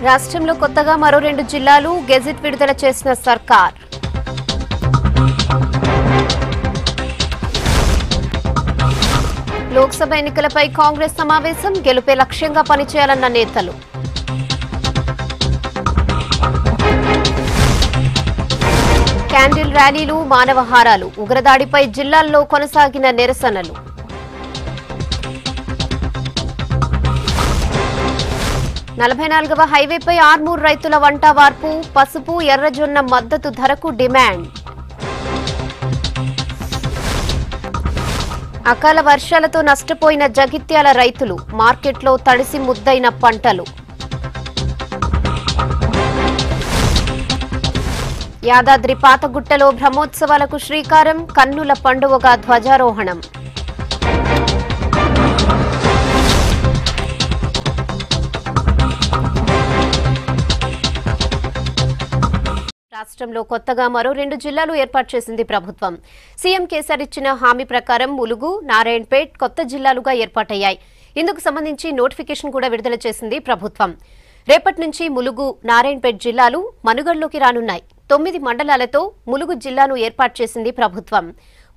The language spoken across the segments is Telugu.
రాష్ట్రంలో కొత్తగా మరో 2 జిల్లాలు గెజిట్ విడుదల చేసిన సర్కార్. లోక్సభ ఎన్నికలపై కాంగ్రెస్ సమావేశం, గెలుపే లక్ష్యంగా పనిచేయాలన్న నేతలు. క్యాండిల్ ర్యాలీలు, మానవహారాలు, ఉగ్రదాడిపై జిల్లాల్లో కొనసాగిన నిరసనలు. 44వ హైవేపై ఆర్మూర్ రైతుల వంటవార్పు, పసుపు, ఎర్రజొన్న మద్దతు ధరకు డిమాండ్. అకాల వర్షాలతో నష్టపోయిన జగిత్యాల రైతులు, మార్కెట్లో తడిసి ముద్దైన పంటలు. యాదాద్రి పాతగుట్టలో బ్రహ్మోత్సవాలకు శ్రీకారం, కన్నుల పండువగా ధ్వజారోహణం. రాష్ట్రంలో కొత్తగా మరో 2 జిల్లాలు ఏర్పాటు చేసింది ప్రభుత్వం. సీఎం కేసీఆర్ ఇచ్చిన హామీ ప్రకారం ములుగు, నారాయణపేట్ కొత్త జిల్లాలుగా ఏర్పాటయ్యాయి. ఇందుకు సంబంధించి నోటిఫికేషన్ కూడా విడుదల చేసింది ప్రభుత్వం. రేపటి నుంచి ములుగు, నారాయణపేట్ జిల్లాలు మనుగడలోకి రానున్నాయి. 9 మండలాలతో ములుగు జిల్లాను ఏర్పాటు చేసింది ప్రభుత్వం.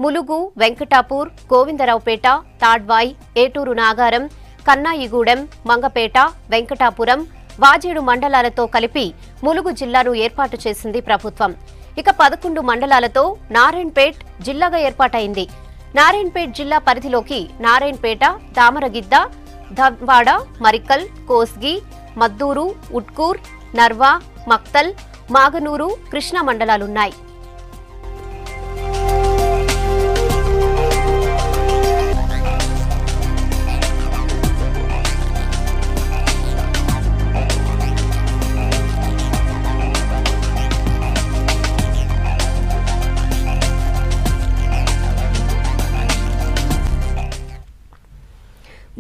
ములుగు, వెంకటాపూర్, గోవిందరావుపేట, తాడ్వాయి, ఏటూరు నాగారం, కన్నాయిగూడెం, మంగపేట, వెంకటాపురం, వాజేడు మండలాలతో కలిపి ములుగు జిల్లాను ఏర్పాటు చేసింది ప్రభుత్వం. ఇక 11 మండలాలతో నారాయణపేట్ జిల్లాగా ఏర్పాటైంది. నారాయణపేట్ జిల్లా పరిధిలోకి నారాయణపేట, దామరగిద్ద, ధన్వాడ, మరికల్, కోస్గి, మద్దూరు, ఉట్కూర్, నర్వా, మక్తల్, మాగనూరు, కృష్ణా మండలాలున్నాయి.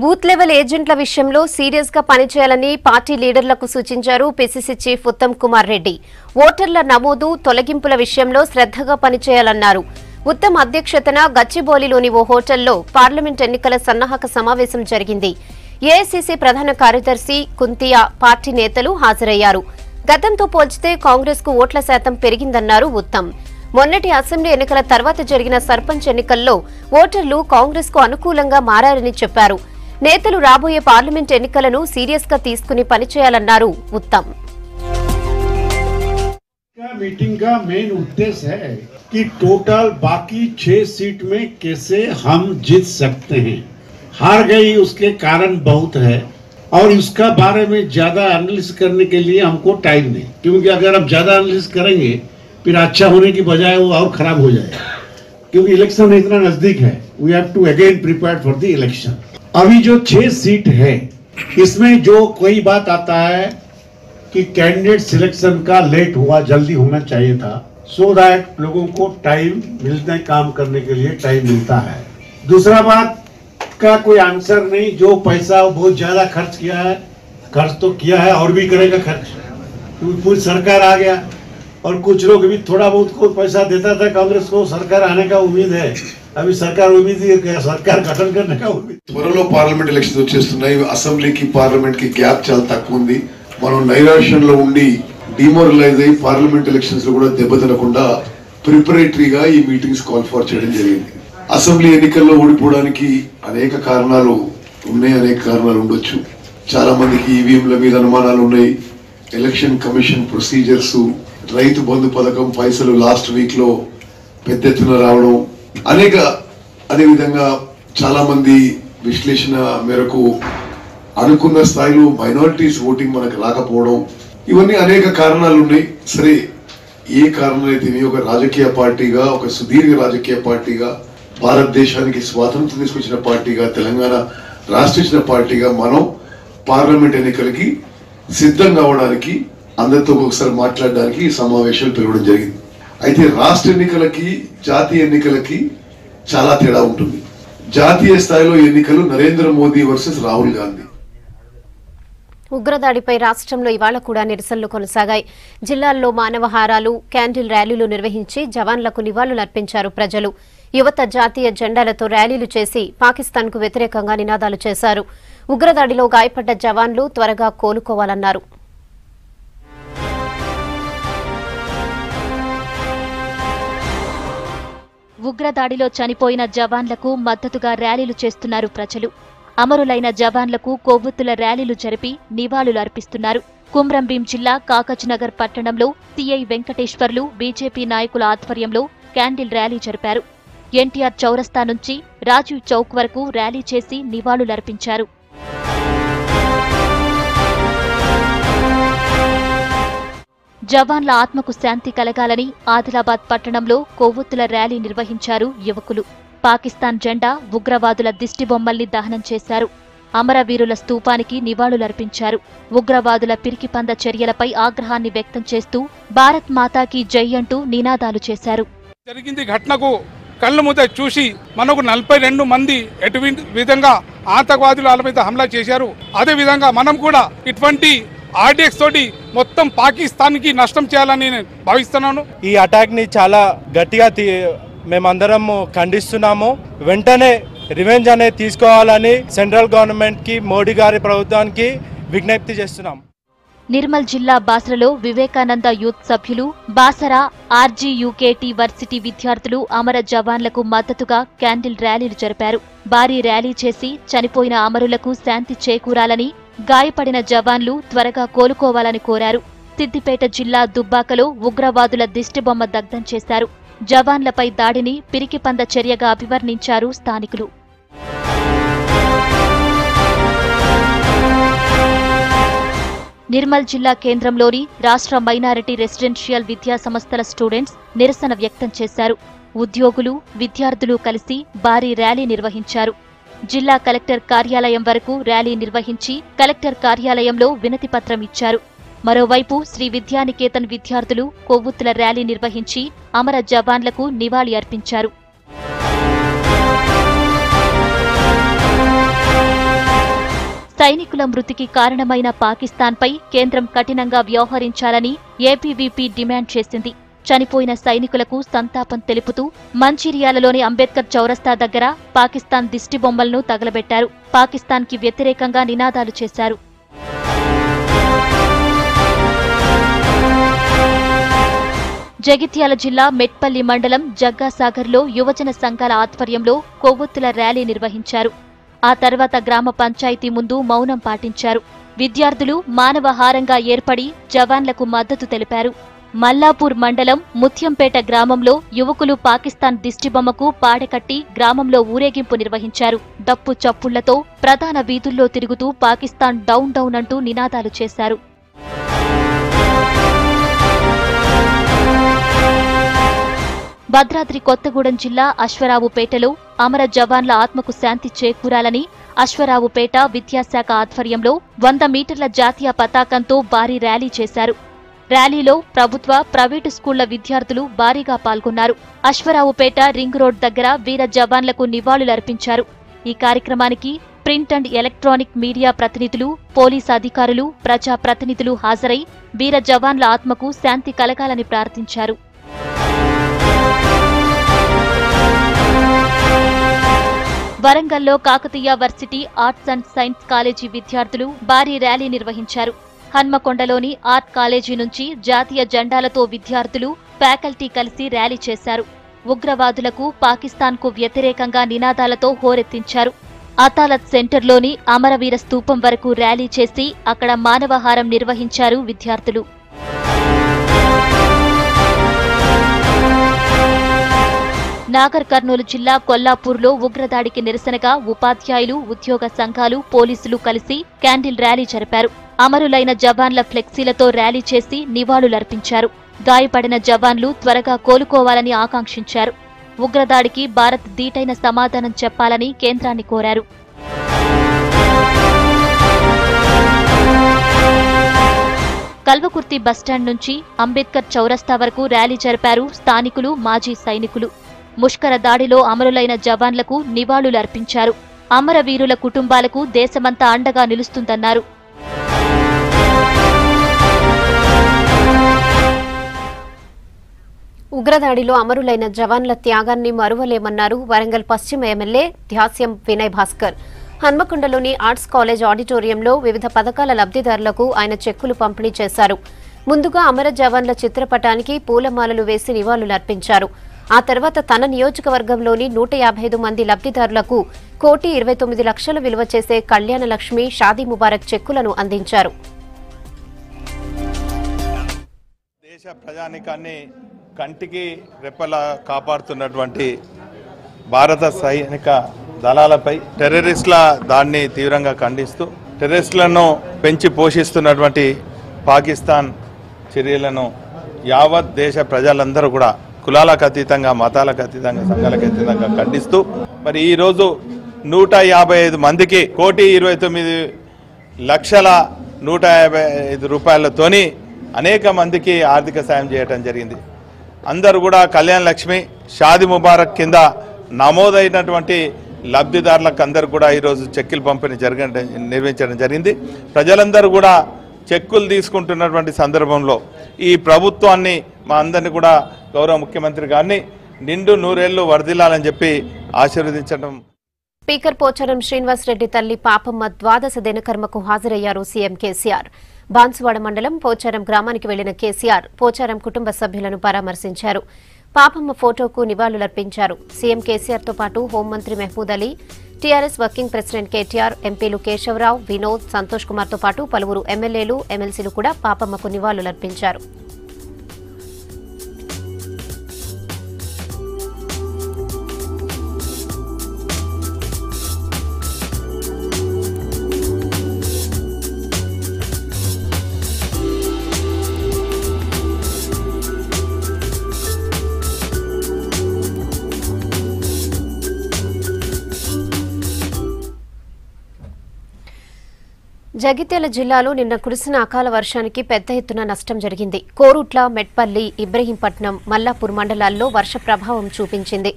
బూత్ లెవెల్ ఏజెంట్ల విషయంలో సీరియస్ గా పనిచేయాలని పార్టీ లీడర్లకు సూచించారు పీసీసీ చీఫ్ ఉత్తమ్ కుమార్ రెడ్డి. ఓటర్ల నమోదు, తొలగింపుల విషయంలో శ్రద్ధగా పనిచేయాలన్నారు. ఉత్తమ్ అధ్యక్షతన గచ్చిబౌలిలోని ఓ హోటల్లో పార్లమెంట్ ఎన్నికల సన్నాహక సమావేశం జరిగింది. ఏఐసీసీ ప్రధాన కార్యదర్శి కుంతియా, పార్టీ నేతలు హాజరయ్యారు. గతంతో పోల్చితే కాంగ్రెస్ కు ఓట్ల శాతం పెరిగిందన్నారు ఉత్తమ్. మొన్నటి అసెంబ్లీ ఎన్నికల తర్వాత జరిగిన సర్పంచ్ ఎన్నికల్లో ఓటర్లు కాంగ్రెస్ కు అనుకూలంగా మారారని చెప్పారు. నేతలు రాబోయే పార్లమెంట్ ఎన్నికలను సీరియస్ గా తీసుకుని పనిచేయాలన్నారు ఉత్తమ్. मीटिंग का मेन उद्देश्य है कि टोटल बाकी 6 सीट में कैसे हम जीत सकते हैं. हार गई उसके कारण बहुत है और इसका बारे में ज्यादा एनालिसिस करने के लिए हमको टाइम नहीं, क्योंकि अगर हम ज्यादा एनालिसिस करेंगे फिर अच्छा होने की बजाय वो और खराब हो जाएगा, क्योंकि इलेक्शन इतना नजदीक है. We have to again prepare for the election. अभी जो 6 सीट है इसमें जो कोई बात आता है कि कैंडिडेट सिलेक्शन का लेट हुआ, जल्दी होना चाहिए था, सो दैट लोगों को टाइम मिलने काम करने के लिए टाइम मिलता है. दूसरा बात का कोई आंसर नहीं. जो पैसा बहुत ज्यादा खर्च किया है, खर्च तो किया है और भी करेगा खर्च, क्योंकि पूरी सरकार आ गया और कुछ लोग भी थोड़ा बहुत को पैसा देता था कांग्रेस को. सरकार आने का उम्मीद है, अभी सरकार उम्मीद है, सरकार गठन करने का उम्मीद. త్వరలో పార్లమెంట్ ఎలక్షన్స్ వచ్చేస్తున్నాయి. అసెంబ్లీకి పార్లమెంట్ కి గ్యాప్ చాలా తక్కువ ఉంది. మనం నైరాశ్యంలో ఉండి డిమోరలైజ్ అయ్యి పార్లమెంట్ ఎలక్షన్స్ లో కూడా దెబ్బతినకుండా ప్రిపరేటరీగా ఈ మీటింగ్స్ కాల్ ఫర్ చేయడం జరిగింది. అసెంబ్లీ ఎన్నికల్లో ఓడిపోవడానికి అనేక కారణాలు ఉన్నాయి, అనేక కారణాలు ఉండొచ్చు. చాలా మందికి ఈవీఎంల మీద అనుమానాలు ఉన్నాయి. Election commission procedures, Rythu Bandhu పథకం పైసలు లాస్ట్ వీక్ లో పెద్ద ఎత్తున రావడం, అదేవిధంగా చాలా మంది విశ్లేషణ మేరకు అనుకున్న స్థాయిలో మైనారిటీస్ ఓటింగ్ మనకు రాకపోవడం, ఇవన్నీ అనేక కారణాలు ఉన్నాయి. సరే, ఏ కారణం అయితే ఒక రాజకీయ పార్టీగా, ఒక సుదీర్ఘ రాజకీయ పార్టీగా, భారతదేశానికి స్వాతంత్రం తీసుకొచ్చిన పార్టీగా, తెలంగాణ రాష్ట్ర ఇచ్చిన పార్టీగా మనం పార్లమెంట్ ఎన్నికలకి సిద్ధం కావడానికి, అందరితో ఒకసారి మాట్లాడడానికి ఈ సమావేశాలు పిలవడం జరిగింది. అయితే రాష్ట్ర ఎన్నికలకి, జాతీయ ఎన్నికలకి చాలా తేడా ఉంటుంది. జాతీయ స్థాయిలో ఎన్నికలు నరేంద్ర మోదీ వర్సెస్ రాహుల్ గాంధీ. ఉగ్రదాడిపై రాష్ట్రంలో ఇవాళ కూడా నిరసనలు కొనసాగాయి. జిల్లాల్లో మానవహారాలు, క్యాండిల్ ర్యాలీలు నిర్వహించి జవాన్లకు నివాళులర్పించారు ప్రజలు. యువత జాతీయ జెండాలతో ర్యాలీలు చేసి పాకిస్తాన్కు వ్యతిరేకంగా నినాదాలు చేశారు. ఉగ్రదాడిలో గాయపడ్డ జవాన్లు త్వరగా కోలుకోవాలన్నారు. ఉగ్రదాడిలో చనిపోయిన జవాన్లకు మద్దతుగా ర్యాలీలు చేస్తున్నారు ప్రజలు. అమరులైన జవాన్లకు కొవ్వొత్తుల ర్యాలీలు జరిపి నివాళులు అర్పిస్తున్నారు. కుమ్రంభీం జిల్లా కాకజ్నగర్ పట్టణంలో సిఐ వెంకటేశ్వర్లు బీజేపీ నాయకుల ఆధ్వర్యంలో క్యాండిల్ ర్యాలీ జరిపారు. ఎన్టీఆర్ చౌరస్తా నుంచి రాజీవ్ చౌక్ వరకు ర్యాలీ చేసి నివాళులర్పించారు. జవాన్ల ఆత్మకు శాంతి కలగాలని ఆదిలాబాద్ పట్టణంలో కొవ్వొత్తుల ర్యాలీ నిర్వహించారు యువకులు. పాకిస్తాన్ జెండా, ఉగ్రవాదుల దిష్టిబొమ్మల్ని దహనం చేశారు. అమరవీరుల స్తూపానికి నివాళులర్పించారు. ఉగ్రవాదుల పిరికిపంద చర్యలపై ఆగ్రహాన్ని వ్యక్తం చేస్తూ భారత్ మాతాకి జై అంటూ నినాదాలు చేశారు. జరిగింది ఘటనకు కళ్ళు మూత చూసి మనకు 42 మంది ఎటువంటి విధంగా ఆతంకవాదులు వాళ్ళ మీద హమ్లా చేశారు. అదే విధంగా మనం కూడా ఇటువంటి ఆర్డిఎక్స్ తోటి మొత్తం పాకిస్తాన్ కి నష్టం చేయాలని నేను భావిస్తున్నాను. ఈ అటాక్ ని చాలా గట్టిగా మేమందరం ఖండిస్తున్నాము. వెంటనే రివెంజ్ అనేది తీసుకోవాలని సెంట్రల్ గవర్నమెంట్ కి, మోడీ గారి ప్రభుత్వానికి విజ్ఞప్తి చేస్తున్నాం. నిర్మల్ జిల్లా బాసరలో వివేకానంద యూత్ సభ్యులు, బాసర ఆర్జీయూకేటీ వర్సిటీ విద్యార్థులు అమర జవాన్లకు మద్దతుగా క్యాండిల్ ర్యాలీలు జరిపారు. భారీ ర్యాలీ చేసి చనిపోయిన అమరులకు శాంతి చేకూరాలని, గాయపడిన జవాన్లు త్వరగా కోలుకోవాలని కోరారు. సిద్దిపేట జిల్లా దుబ్బాకలో ఉగ్రవాదుల దిష్టిబొమ్మ దగ్ధం చేశారు. జవాన్లపై దాడిని పిరికిపంద చర్యగా అభివర్ణించారు స్థానికులు. నిర్మల్ జిల్లా కేంద్రంలోని రాష్ట్ర మైనారిటీ రెసిడెన్షియల్ విద్యా సంస్థల స్టూడెంట్స్ నిరసన వ్యక్తం చేశారు. ఉద్యోగులు, విద్యార్థులు కలిసి భారీ ర్యాలీ నిర్వహించారు. జిల్లా కలెక్టర్ కార్యాలయం వరకు ర్యాలీ నిర్వహించి కలెక్టర్ కార్యాలయంలో వినతిపత్రం ఇచ్చారు. మరోవైపు శ్రీ విద్యానికేతన్ విద్యార్థులు కొవ్వొత్తుల ర్యాలీ నిర్వహించి అమర జవాన్లకు నివాళి అర్పించారు. సైనికుల మృతికి కారణమైన పాకిస్తాన్పై కేంద్రం కఠినంగా వ్యవహరించాలని ఏపీవీపీ డిమాండ్ చేసింది. చనిపోయిన సైనికులకు సంతాపం తెలుపుతూ మంచిర్యాలలోని అంబేద్కర్ చౌరస్తా దగ్గర పాకిస్తాన్ దిష్టిబొమ్మలను తగలబెట్టారు. పాకిస్తాన్కి వ్యతిరేకంగా నినాదాలు చేశారు. జగిత్యాల జిల్లా మెట్పల్లి మండలం జగ్గాసాగర్లో యువజన సంఘాల ఆధ్వర్యంలో కొవ్వొత్తుల ర్యాలీ నిర్వహించారు. ఆ తర్వాత గ్రామ పంచాయతీ ముందు మౌనం పాటించారు. విద్యార్థులు మానవహారంగా ఏర్పడి జవాన్లకు మద్దతు తెలిపారు. మల్లాపూర్ మండలం ముత్యంపేట గ్రామంలో యువకులు పాకిస్తాన్ దిష్టిబొమ్మకు పాడెకట్టి గ్రామంలో ఊరేగింపు నిర్వహించారు. డప్పు చప్పుళ్లతో ప్రధాన వీధుల్లో తిరుగుతూ పాకిస్తాన్ డౌన్ డౌన్ అంటూ నినాదాలు చేశారు. భద్రాద్రి కొత్తగూడెం జిల్లా అశ్వరావుపేటలో అమర జవాన్ల ఆత్మకు శాంతి చేకూరాలని అశ్వరావుపేట విద్యాశాఖ ఆధ్వర్యంలో 100 మీటర్ల జాతీయ పతాకంతో భారీ ర్యాలీ చేశారు. ర్యాలీలో ప్రభుత్వ, ప్రైవేటు స్కూళ్ల విద్యార్థులు భారీగా పాల్గొన్నారు. అశ్వరావుపేట రింగ్ రోడ్ దగ్గర వీర జవాన్లకు నివాళులర్పించారు. ఈ కార్యక్రమానికి ప్రింట్ అండ్ ఎలక్ట్రానిక్ మీడియా ప్రతినిధులు, పోలీసు అధికారులు, ప్రజా ప్రతినిధులు హాజరై వీర జవాన్ల ఆత్మకు శాంతి కలగాలని ప్రార్థించారు. వరంగల్లో Kakatiya varsity arts and science college విద్యార్థులు భారీ ర్యాలీ నిర్వహించారు. హన్మకొండలోని ఆర్ట్ కాలేజీ నుంచి జాతీయ జెండాలతో విద్యార్థులు, ఫ్యాకల్టీ కలిసి ర్యాలీ చేశారు. ఉగ్రవాదులకు, పాకిస్తాన్కు వ్యతిరేకంగా నినాదాలతో హోరెత్తించారు. అదాలత్ సెంటర్లోని అమరవీర స్తూపం వరకు ర్యాలీ చేసి అక్కడ మానవహారం నిర్వహించారు విద్యార్థులు. నాగర్ కర్నూలు జిల్లా కొల్లాపూర్లో ఉగ్రదాడికి నిరసనగా ఉపాధ్యాయులు, ఉద్యోగ సంఘాలు, పోలీసులు కలిసి క్యాండిల్ ర్యాలీ జరిపారు. అమరులైన జవాన్ల ఫ్లెక్సీలతో ర్యాలీ చేసి నివాళులర్పించారు. గాయపడిన జవాన్లు త్వరగా కోలుకోవాలని ఆకాంక్షించారు. ఉగ్రదాడికి భారత్ దీటైన సమాధానం చెప్పాలని కేంద్రాన్ని కోరారు. కల్వకుర్తి బస్టాండ్ నుంచి అంబేద్కర్ చౌరస్తా వరకు ర్యాలీ జరిపారు స్థానికులు, మాజీ సైనికులు. ముష్కర దాడిలో అమరులైన జవాన్లకు నివాళులర్పించారు. అమరవీరుల కుటుంబాలకు దేశమంతా అండగా నిలుస్తుందన్నారు. ఉగ్రదాడిలో అమరులైన జవాన్ల త్యాగాన్ని మరువలేమన్నారు వరంగల్ పశ్చిమ ఎమ్మెల్యే ధ్యాస్యం వినయ్ భాస్కర్. హన్మకొండలోని ఆర్ట్స్ కాలేజ్ ఆడిటోరియంలో వివిధ పథకాల లబ్ధిదారులకు ఆయన చెక్కులు పంపిణీ చేశారు. ముందుగా అమర జవాన్ల చిత్రపటానికి పూలమాలలు వేసి నివాళులర్పించారు. ఆ తర్వాత తన నియోజకవర్గంలోని 155 మంది లబ్ధిదారులకు 1,29,00,000 విలువ చేసే కళ్యాణ లక్ష్మి, షాదీ ముబారక్ చెక్కులను అందించారు. దేశ ప్రజానికాన్ని కంటికి రెప్పలా కాపాడుతున్నటువంటి భారత సైనిక దళాలపై టెర్రరిస్టుల దాడిని తీవ్రంగా ఖండిస్తూ టెర్రరిస్టులను పెంచి పోషిస్తున్నటువంటి పాకిస్తాన్ చర్యలను యావత్ దేశ ప్రజలందరూ కూడా కులాలకు అతీతంగా, మతాలకు అతీతంగా, సంఘాలకు అతీతంగా ఖండిస్తూ మరి ఈరోజు 155 మందికి 1,29,155 రూపాయలతోని అనేక మందికి ఆర్థిక సాయం చేయడం జరిగింది. అందరూ కూడా కళ్యాణ లక్ష్మి, షాదీ ముబారక్ కింద నమోదైనటువంటి లబ్ధిదారులకు అందరూ కూడా ఈరోజు చెక్కులు పంపిణీ నిర్వహించడం జరిగింది. ప్రజలందరూ కూడా చెక్కులు తీసుకుంటున్నటువంటి సందర్భంలో ఈ ప్రభుత్వాన్ని మా అందరినీ కూడా గౌరవ ముఖ్యమంత్రి గారిని నిండు నూరేళ్లు వర్ధిల్లాలని చెప్పి ఆశీర్వదించడం. స్పీకర్ పోచారం శ్రీనివాసరెడ్డి తల్లి పాపమ్మ ద్వాదశ దినకర్మకు హాజరయ్యారు సీఎం కేసీఆర్. బాన్సువాడ మండలం పోచారం గ్రామానికి వెళ్లిన కేసీఆర్ పోచారం కుటుంబ సభ్యులను పరామర్శించారు. పాపమ్మ ఫోటోకు నివాళులర్పించారు. సీఎం కేసీఆర్తో పాటు హోంమంత్రి Mahmood Ali, TRS working president KTR, ఎంపీలు కేశవరావు, వినోద్, సంతోష్ కుమార్తో పాటు పలువురు ఎమ్మెల్యేలు, ఎమ్మెల్సీలు కూడా పాపమ్మకు నివాళులర్పించారు. జగిత్యాల జిల్లాలో నిన్న కురిసిన అకాల వర్షానికి పెద్ద ఎత్తున నష్టం జరిగింది. కోరుట్ల, మెట్పల్లి, ఇబ్రహీంపట్నం, మల్లాపూర్ మండలాల్లో వర్ష ప్రభావం చూపించింది.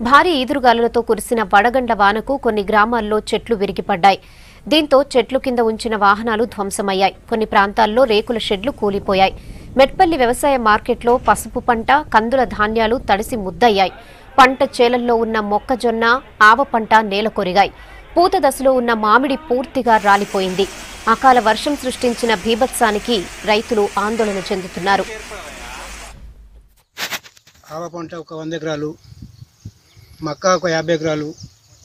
భారీ ఈదురుగాలులతో కురిసిన వడగండ్ల వానకు కొన్ని గ్రామాల్లో చెట్లు విరిగిపడ్డాయి. దీంతో చెట్లు కింద ఉంచిన వాహనాలు ధ్వంసమయ్యాయి. కొన్ని ప్రాంతాల్లో రేకుల షెడ్లు కూలిపోయాయి. మెట్పల్లి వ్యవసాయ మార్కెట్లో పసుపు పంట, కందుల ధాన్యాలు తడిసి ముద్దయ్యాయి. పంట చేలల్లో ఉన్న మొక్కజొన్న, ఆవ పంట నేల కొరిగాయి. పూత దశలో ఉన్న మామిడి పూర్తిగా రాలిపోయింది. అకాల వర్షం సృష్టించిన బీభత్సానికి రైతులు ఆందోళన చెందుతున్నారు. ఆవ పంట ఒక 100 ఎకరాలు, మక్క ఒక 50 ఎకరాలు,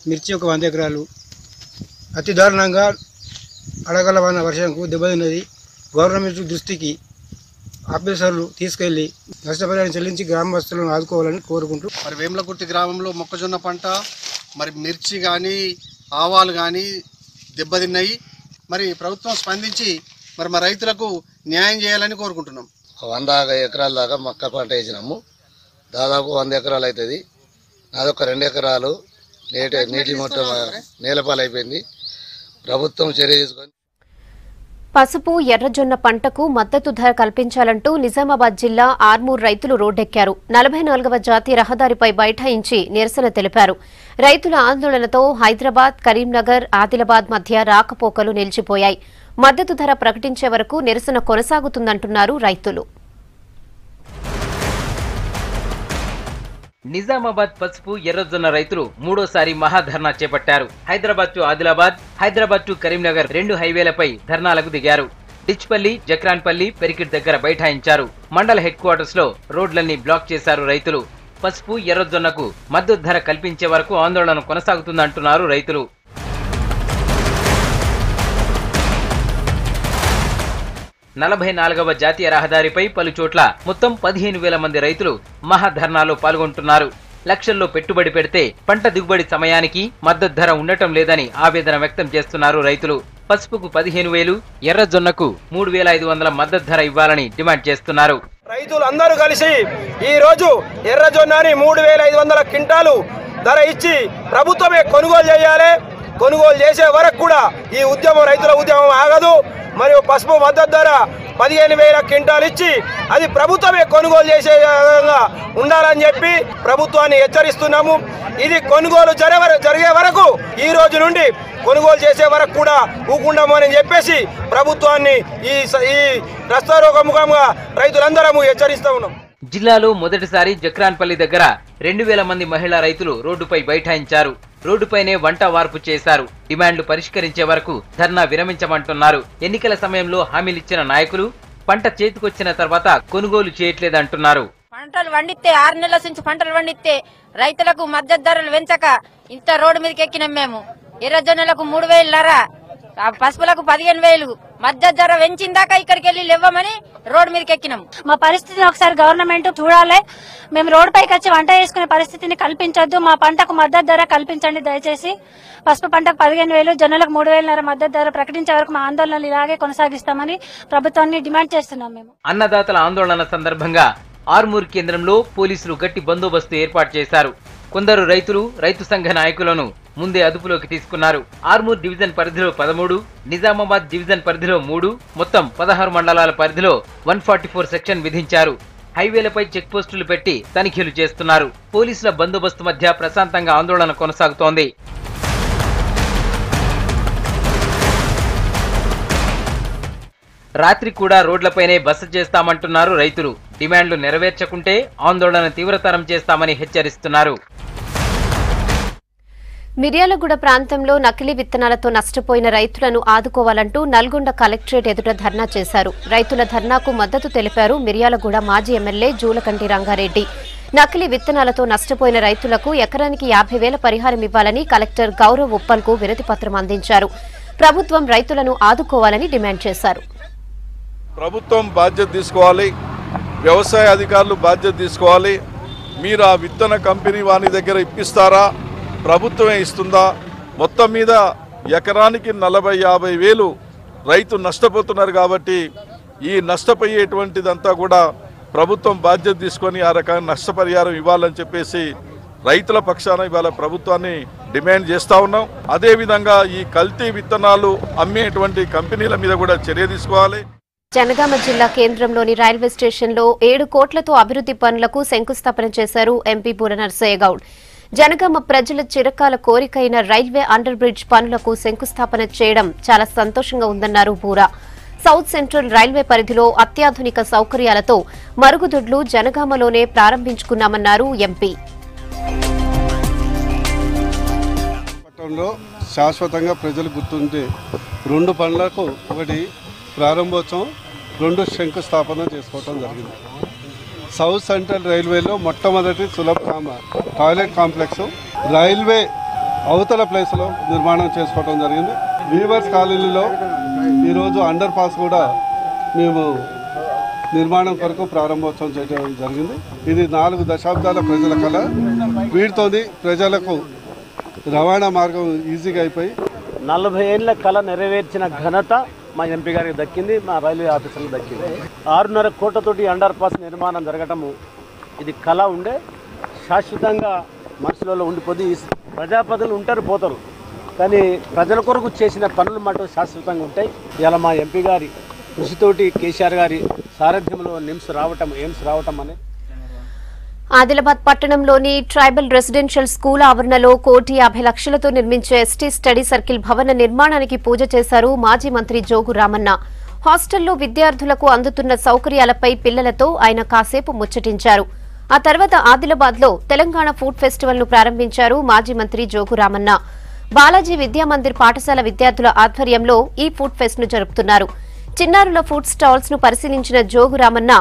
మిర్చి ఒక 100 ఎకరాలు అతి దారుణంగా అడగల వాన వర్షంకు దెబ్బతిన్నది. గవర్నమెంట్ దృష్టికి ఆఫీసర్లు తీసుకెళ్లి నష్టపరిహారం చెల్లించి గ్రామస్తులను ఆదుకోవాలని కోరుకుంటూ మరి వేములకుర్తి గ్రామంలో మొక్కజొన్న పంట, మరి మిర్చి కానీ, ఆవాలు కానీ దెబ్బతిన్నాయి. మరి ప్రభుత్వం స్పందించి మరి మా రైతులకు న్యాయం చేయాలని కోరుకుంటున్నాం. 100 ఎకరాల దాకా మక్క పంట వేసినాము. దాదాపు 100 ఎకరాలు అవుతుంది. నాదొక 2 ఎకరాలు నీటి మొత్తం నేలపాలైపోయింది. ప్రభుత్వం చర్య తీసుకొని పసుపు, ఎర్రజొన్న పంటకు మద్దతు ధర కల్పించాలంటూ నిజామాబాద్ జిల్లా ఆర్మూర్ రైతులు రోడ్డెక్కారు. 44వ జాతీయ రహదారిపై బైఠాయించి నిరసన తెలిపారు. రైతుల ఆందోళనతో హైదరాబాద్, కరీంనగర్, ఆదిలాబాద్ మధ్య రాకపోకలు నిలిచిపోయాయి. మద్దతు ధర ప్రకటించే వరకు నిరసన కొనసాగుతుందంటున్నారు రైతులు. నిజామాబాద్ పసుపు, ఎర్రజొన్న రైతులు మూడోసారి మహాధర్నా చేపట్టారు. హైదరాబాద్ టు ఆదిలాబాద్, హైదరాబాద్ టు కరీంనగర్ 2 హైవేలపై ధర్నాలకు దిగారు. డిచ్పల్లి, జక్రాన్పల్లి, పెరికిట్ దగ్గర బైఠాయించారు. మండల హెడ్ క్వార్టర్స్ లో రోడ్లన్నీ బ్లాక్ చేశారు రైతులు. పసుపు, ఎర్రజొన్నకు మద్దతు ధర కల్పించే వరకు ఆందోళన కొనసాగుతుందంటున్నారు రైతులు. 44వ జాతీయ రహదారిపై పలు చోట్ల మొత్తం 15,000 మంది రైతులు మహాధర్నాలో పాల్గొంటున్నారు. లక్షల్లో పెట్టుబడి పెడితే పంట దిగుబడి సమయానికి మద్దతు ధర ఉండటం లేదని ఆవేదన వ్యక్తం చేస్తున్నారు రైతులు. పసుపుకు 15,000, ఎర్రజొన్నకు 3,500 మద్దతు ధర ఇవ్వాలని డిమాండ్ చేస్తున్నారు. రైతులందరూ కలిసి ఈ రోజు ఎర్రజొన్నని 3,500 క్వింటాలు ధర ఇచ్చి ప్రభుత్వమే కొనుగోలు చేయాలి. కొనుగోలు చేసే వరకు కూడా ఈ ఉద్యమం, రైతుల ఉద్యమం ఆగదు. మరియు పసుపు మద్దతు ధర 15,000 క్వింటాలు ఇచ్చి అది ప్రభుత్వమే కొనుగోలు చేసే విధంగా ఉండాలని చెప్పి ప్రభుత్వాన్ని హెచ్చరిస్తున్నాము. ఇది కొనుగోలు జరిగే వరకు, ఈ రోజు నుండి కొనుగోలు చేసే వరకు కూడా ఊకుండామని చెప్పేసి ప్రభుత్వాన్ని ఈ రస్తారోకో ముఖంగా రైతులందరము హెచ్చరిస్తూ ఉన్నాం. జిల్లాలో మొదటిసారి జక్రాన్పల్లి దగ్గర 2,000 మంది మహిళా రైతులు రోడ్డుపై బైఠాయించారు. రోడ్డుపైనే వంట వార్పు చేశారు. డిమాండ్లు పరిష్కరించే వరకు ధర్నా విరమించమంటున్నారు. ఎన్నికల సమయంలో హామీలిచ్చిన నాయకులు పంట చేతికొచ్చిన తర్వాత కొనుగోలు చేయట్లేదంటున్నారు. పంటలు పండితే 6 నెలల నుంచి పంటలు పండితే రైతులకు మద్దతు ధరలు పెంచక ఇంత రోడ్డు మీదకి ఎక్కినాం మేము. ఎర్రజొన్నలకు 3,000 పసుపులకు 15,000 మద్దతు ధర పెంచిందాక ఇక్కడికి వెళ్ళి లేవమని రోడ్డు మీదకి ఎక్కినాం. మా పరిస్థితిని ఒకసారి గవర్నమెంట్ చూడాలి. మేము రోడ్డు పైకి వచ్చి వంట చేసుకునే పరిస్థితిని కల్పించొద్దు. మా పంటకు మద్దతు ధర కల్పించండి దయచేసి. పసుపు పంటకు 15,000, జొన్నలకు 3,500 మద్దతు ధర ప్రకటించే వరకు మా ఆందోళనలు ఇలాగే కొనసాగిస్తామని ప్రభుత్వాన్ని డిమాండ్ చేస్తున్నాం. మేము అన్నదాతల ఆందోళన సందర్భంగా ఆర్మూర్ కేంద్రంలో పోలీసులు గట్టి బందోబస్తు ఏర్పాటు చేశారు. కొందరు రైతులు, రైతు సంఘ నాయకులను ముందే అదుపులోకి తీసుకున్నారు. ఆర్మూర్ డివిజన్ పరిధిలో 13, నిజామాబాద్ డివిజన్ పరిధిలో 3, మొత్తం 16 మండలాల పరిధిలో 144 సెక్షన్ విధించారు. హైవేలపై చెక్ పోస్టులు పెట్టి తనిఖీలు చేస్తున్నారు. పోలీసుల బందోబస్తు మధ్య ప్రశాంతంగా ఆందోళన కొనసాగుతోంది. రాత్రి కూడా రోడ్లపైనే బస చేస్తామంటున్నారు రైతులు. డిమాండ్లు నెరవేర్చకుంటే ఆందోళన తీవ్రతరం చేస్తామని హెచ్చరిస్తున్నారు. మిర్యాలగూడ ప్రాంతంలో నకిలీ విత్తనాలతో నష్టపోయిన రైతులను ఆదుకోవాలంటూ నల్గొండ కలెక్టరేట్ ఎదుట ధర్నా చేశారు. రైతుల ధర్నాకు మద్దతు తెలిపారు మిర్యాలగూడ మాజీ ఎమ్మెల్యే జూలకంటి రంగారెడ్డి. నకిలీ విత్తనాలతో నష్టపోయిన రైతులకు ఎకరానికి 50,000 పరిహారం ఇవ్వాలని కలెక్టర్ గౌరవ్ ఉప్పల్కు వినతిపత్రం అందించారు. ప్రభుత్వం రైతులను ఆదుకోవాలని డిమాండ్ చేశారు. ప్రభుత్వం బాధ్యత తీసుకోవాలి, వ్యవసాయ అధికారులు బాధ్యత తీసుకోవాలి. మీరు ఆ విత్తన కంపెనీ వాని దగ్గర ఇప్పిస్తారా, ప్రభుత్వమే ఇస్తుందా? మొత్తం మీద ఎకరానికి 40,000-50,000 రైతు నష్టపోతున్నారు. కాబట్టి ఈ నష్టపోయేటువంటిదంతా కూడా ప్రభుత్వం బాధ్యత తీసుకొని ఆ రకమైన నష్టపరిహారం ఇవ్వాలని చెప్పేసి రైతుల పక్షాన ఇవాళ ప్రభుత్వాన్ని డిమాండ్ చేస్తూ ఉన్నాం. అదేవిధంగా ఈ కల్తీ విత్తనాలు అమ్మేటువంటి కంపెనీల మీద కూడా చర్య తీసుకోవాలి. జనగామ జిల్లా కేంద్రంలోని రైల్వే స్టేషన్లో 7 కోట్లతో అభివృద్ధి పనులకు శంకుస్థాపన చేశారు ఎంపీ బూర నర్సయ్య గౌడ్. జనగామ ప్రజల చిరకాల కోరికైన రైల్వే అండర్ బ్రిడ్జ్ పనులకు శంకుస్థాపన చేయడం చాలా సంతోషంగా ఉందన్నారు బూర. సౌత్ సెంట్రల్ రైల్వే పరిధిలో అత్యాధునిక సౌకర్యాలతో మరుగుదొడ్లు జనగామలోనే ప్రారంభించుకున్నామన్నారు ఎంపీ. శాశ్వతంగా ప్రజలు గుర్తుంటే 2 పనులకు, ఒకటి ప్రారంభోత్సవం, 2 శంకుస్థాపన చేసుకోవటం జరిగింది. సౌత్ సెంట్రల్ రైల్వేలో మొట్టమొదటి సులభ టాయిలెట్ కాంప్లెక్స్ రైల్వే అవతల ప్లేస్లో నిర్మాణం చేసుకోవటం జరిగింది. వీవర్స్ కాలనీలో ఈరోజు అండర్ పాస్ కూడా మేము నిర్మాణం కొరకు ప్రారంభోత్సవం చేయడం జరిగింది. ఇది 4 దశాబ్దాల ప్రజల కళ. వీటితోని ప్రజలకు రవాణా మార్గం ఈజీగా అయిపోయి 40 ఏళ్ల కళ నెరవేర్చిన ఘనత మా ఎంపీ గారికి దక్కింది, మా రైల్వే ఆఫీసర్లకు దక్కింది. 6.5 కోట్లతోటి అండర్ పాస్ నిర్మాణం జరగటము ఇది కళ ఉండే శాశ్వతంగా మనసులలో ఉండిపోయి. ప్రజాప్రతినిధులు ఉంటారు, పోతారు, కానీ ప్రజల కొరకు చేసిన పనులు మాత్రం శాశ్వతంగా ఉంటాయి. ఇలా మా ఎంపీ గారి కృషితోటి, కేసీఆర్ గారి సారథ్యంలో ఎయిమ్స్ రావటం అనేది. ఆదిలాబాద్ పట్టణంలోని ట్రైబల్ రెసిడెన్షియల్ స్కూల్ ఆవరణలో 1,50 లక్షలతో నిర్మించే ఎస్టీ స్టడీ సర్కిల్ భవన నిర్మాణానికి పూజ చేశారు మాజీ మంత్రి జోగు రామన్న. హాస్టల్లో విద్యార్థులకు అందుతున్న సౌకర్యాలపై పిల్లలతో ఆయన కాసేపు ముచ్చటించారు. ఆ తర్వాత ఆదిలాబాద్లో తెలంగాణ ఫుడ్ ఫెస్టివల్ ను ప్రారంభించారు మాజీ మంత్రి జోగు రామన్న. బాలాజీ విద్యామందిర్ పాఠశాల విద్యార్థుల ఆధ్వర్యంలో ఈ ఫుడ్ ఫెస్ట్ ను జరుపుతున్నారు. చిన్నారుల ఫుడ్ స్టాల్స్ ను పరిశీలించిన జోగు రామన్న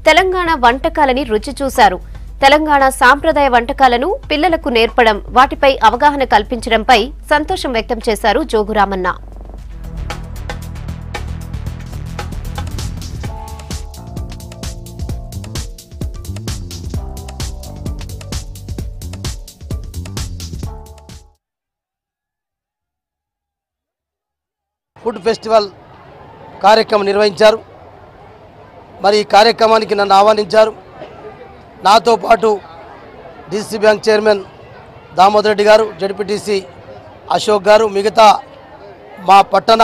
తెలంగాణ వంటకాలని రుచి చూశారు. తెలంగాణ సాంప్రదాయ వంటకాలను పిల్లలకు నేర్పడం, వాటిపై అవగాహన కల్పించడంపై సంతోషం వ్యక్తం చేశారు జోగు రామన్న. ఫుడ్ ఫెస్టివల్ కార్యక్రమం నిర్వహించారు. మరి ఈ కార్యక్రమానికి నన్ను ఆహ్వానించారు. నాతో పాటు DC bank chairman Damodar Reddy గారు, జడ్పీటీసీ అశోక్ గారు, మిగతా మా పట్టణ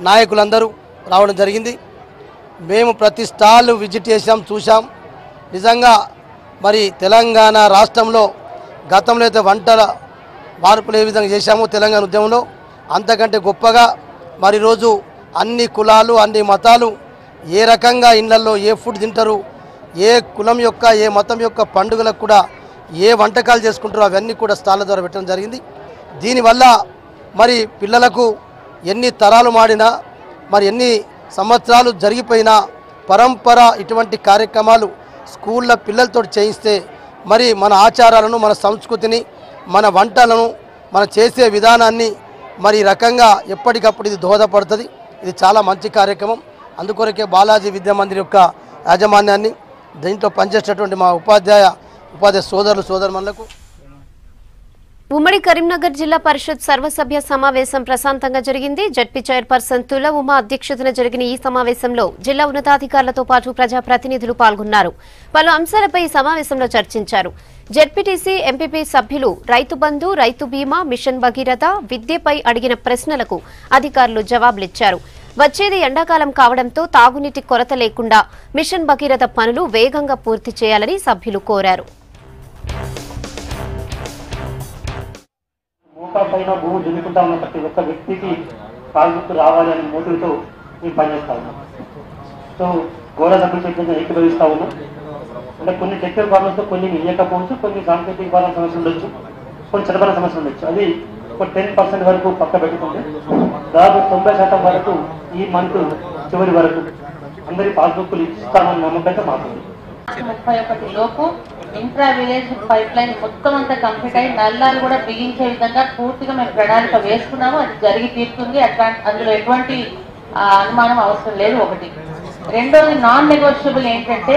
నాయకులందరూ రావడం జరిగింది. మేము ప్రతి స్టాల్ విజిట్ చేసాం, చూసాం. నిజంగా మరి తెలంగాణ రాష్ట్రంలో గతంలో అయితే వంటల మార్పులు ఏ విధంగా చేశామో తెలంగాణ ఉద్యమంలో, అంతకంటే గొప్పగా మరి రోజు అన్ని కులాలు, అన్ని మతాలు ఏ రకంగా ఇళ్లలో ఏ ఫుడ్ తింటారు, ఏ కులం యొక్క, ఏ మతం యొక్క పండుగలకు కూడా ఏ వంటకాలు చేసుకుంటారో అవన్నీ కూడా స్టాళ్ళ ద్వారా పెట్టడం జరిగింది. దీనివల్ల మరి పిల్లలకు ఎన్ని తరాలు మాడినా, మరి ఎన్ని సంవత్సరాలు జరిగిపోయినా పరంపర ఇటువంటి కార్యక్రమాలు స్కూళ్ళ పిల్లలతో చేయిస్తే మరి మన ఆచారాలను, మన సంస్కృతిని, మన వంటలను, మన చేసే విధానాన్ని మరి ఈ రకంగా ఎప్పటికప్పుడు ఇది దోహదపడుతుంది. ఇది చాలా మంచి కార్యక్రమం. అందుకొరకే బాలాజీ విద్యా మందిర్ యొక్క యాజమాన్యాన్ని, దీంట్లో పనిచేసేటువంటి మా ఉపాధ్యాయ సోదరులు సోదరుమణులకు. ఉమ్మడి కరీంనగర్ జిల్లా పరిషత్ సర్వసభ్య సమావేశం ప్రశాంతంగా జరిగింది. జడ్పీ చైర్పర్సన్ తుల ఉమా అధ్యక్షతన జరిగిన ఈ సమావేశంలో జిల్లా ఉన్నతాధికారులతో పాటు ప్రజాప్రతినిధులు పాల్గొన్నారు. పలు అంశాలపై ఈ సమావేశంలో చర్చించారు. జడ్పీటీసీ, ఎంపీపీ సభ్యులు రైతు బంధు, రైతు బీమా, మిషన్ భగీరథ, విద్యపై అడిగిన ప్రశ్నలకు అధికారులు జవాబులిచ్చారు. వచ్చేది ఎండాకాలం కావడంతో తాగునీటి కొరత లేకుండా మిషన్ భగీరథ పనులు వేగంగా పూర్తి చేయాలని సభ్యులు కోరారు. మోకాపైన భూమి దున్నుకుంటా ఉన్న ప్రతి ఒక్క వ్యక్తికి కాలుగుర్తు రావాలి అనే మోటివ్తో మేము పనిచేస్తా ఉన్నాం. సో గోడ డబ్బులు చెట్లను ఏకీభవిస్తా ఉన్నాం. అంటే కొన్ని టెక్నికల్ ప్రాబ్లమ్స్తో కొన్ని ఇవ్వకపోవచ్చు, కొన్ని సాంకేతిక పరమైన సమస్యలు ఉండొచ్చు, కొన్ని చట్టపరమైన సమస్యలు ఉండొచ్చు. అది ఒక 10% వరకు పక్క పెట్టుకుంటే దాదాపు 90% వరకు ఈ మంత్ చివరి వరకు అందరి పాస్బుక్లు ఇస్తామని నమ్మకంతో మాట్లాడుతుంది. 31 లోపు ఇంట్రా విలేజ్ పైప్ లైన్ మొత్తం అంతా కంప్లీట్ అయ్యి నల్లాలు కూడా బిగించే విధంగా పూర్తిగా మేము ప్రణాళిక వేసుకున్నాము. అది జరిగి తీరుతుంది. అందులో ఎటువంటి అనుమానం అవసరం లేదు. ఒకటి. రెండోది నాన్ నెగోషియబుల్ ఏంటంటే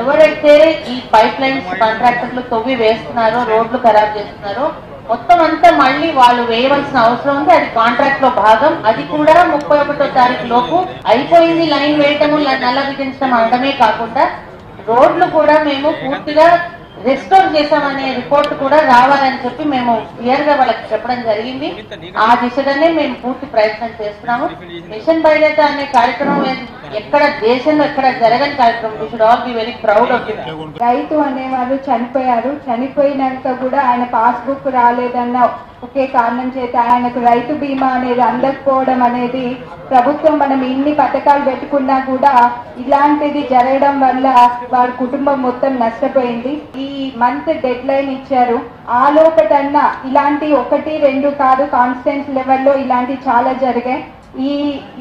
ఎవరైతే ఈ పైప్ లైన్స్ కాంట్రాక్టర్లు తవ్వి వేస్తున్నారో, రోడ్లు ఖరాబ్ చేస్తున్నారో మొత్తం అంతా మళ్ళీ వాళ్ళు వేయవలసిన అవసరం ఉంది. అది కాంట్రాక్ట్ లో భాగం. అది కూడా 31వ తారీఖు లోపు అయిపోయింది. లైన్ వేయటము, నల్ల బిగించడం అనడమే కాకుండా రోడ్లు కూడా మేము పూర్తిగా రెస్టోర్ చేశామనే రిపోర్ట్ కూడా రావాలని చెప్పి మేము క్లియర్ గా వాళ్ళకి చెప్పడం జరిగింది. ఆ దిశగానే మేము పూర్తి ప్రయత్నం చేస్తున్నాము. మిషన్ భగీరథ అనే కార్యక్రమం ఎక్కడ దేశంలో ఎక్కడ జరగని కార్యక్రమం. We should all be very proud of it. రైతు అనేవాళ్ళు చనిపోయారు. చనిపోయినాక కూడా ఆయన పాస్బుక్ రాలేదన్న ఒకే కారణం చేత ఆయనకు రైతు బీమా అనేది అందకపోవడం అనేది ప్రభుత్వం మనం ఇన్ని పథకాలు పెట్టుకున్నా కూడా ఇలాంటిది జరగడం వల్ల వారి కుటుంబం మొత్తం నష్టపోయింది. ఈ మంత్ డెడ్ లైన్ ఇచ్చారు. ఆ లోపటన్నా ఇలాంటి 1, 2 కాదు, కాన్స్టెన్స్ లెవెల్లో ఇలాంటి చాలా జరిగాయి. ఈ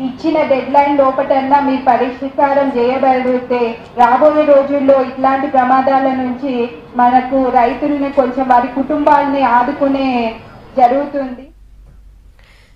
ఇచ్చిన డెడ్ లైన్ లోపటన్నా మీరు పరిష్కారం చేయగలిగితే రాబోయే రోజుల్లో ఇట్లాంటి ప్రమాదాల నుంచి మనకు రైతుల్ని కొంచెం వారి కుటుంబాలని ఆదుకునే జరుగుతుంది.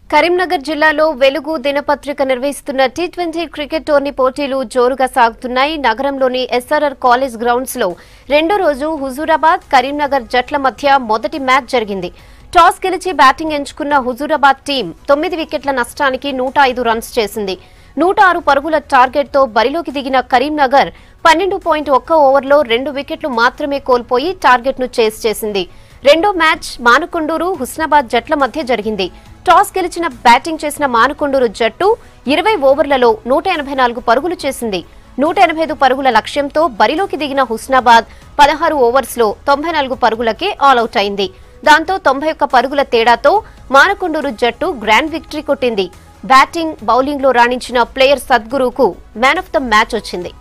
కరీంనగర్ జిల్లాలో వెలుగు దినపత్రిక నిర్వహిస్తున్న T20 క్రికెట్ టోర్నీ పోటీలు జోరుగా సాగుతున్నాయి. నగరంలోని SRR కాలేజ్ గ్రౌండ్స్ లో రెండో రోజు హుజూరాబాద్, కరీంనగర్ జట్ల మధ్య మొదటి మ్యాచ్ జరిగింది. టాస్ గెలిచి బ్యాటింగ్ ఎంచుకున్న హుజూరాబాద్ టీం 9 వికెట్ల నష్టానికి 105 రన్స్ చేసింది. 106 పరుగుల టార్గెట్ తో బరిలోకి దిగిన కరీంనగర్ 12.1 ఓవర్లో 2 వికెట్లు మాత్రమే కోల్పోయి టార్గెట్ ను చేస్ చేసింది. రెండో మ్యాచ్ మానకొండూరు, హుస్నాబాద్ జట్ల మధ్య జరిగింది. టాస్ గెలిచిన బ్యాటింగ్ చేసిన మానకొండూరు జట్టు 20 ఓవర్లలో 184 పరుగులు చేసింది. 185 పరుగుల లక్ష్యంతో బరిలోకి దిగిన హుస్నాబాద్ 16 ఓవర్స్లో 94 పరుగులకే ఆలౌట్ అయింది. దాంతో 91 పరుగుల తేడాతో మానకొండూరు జట్టు గ్రాండ్ విక్టరీ కొట్టింది. బ్యాటింగ్, బౌలింగ్ లో రాణించిన ప్లేయర్ సద్గురుకు మ్యాన్ ఆఫ్ ద మ్యాచ్ వచ్చింది.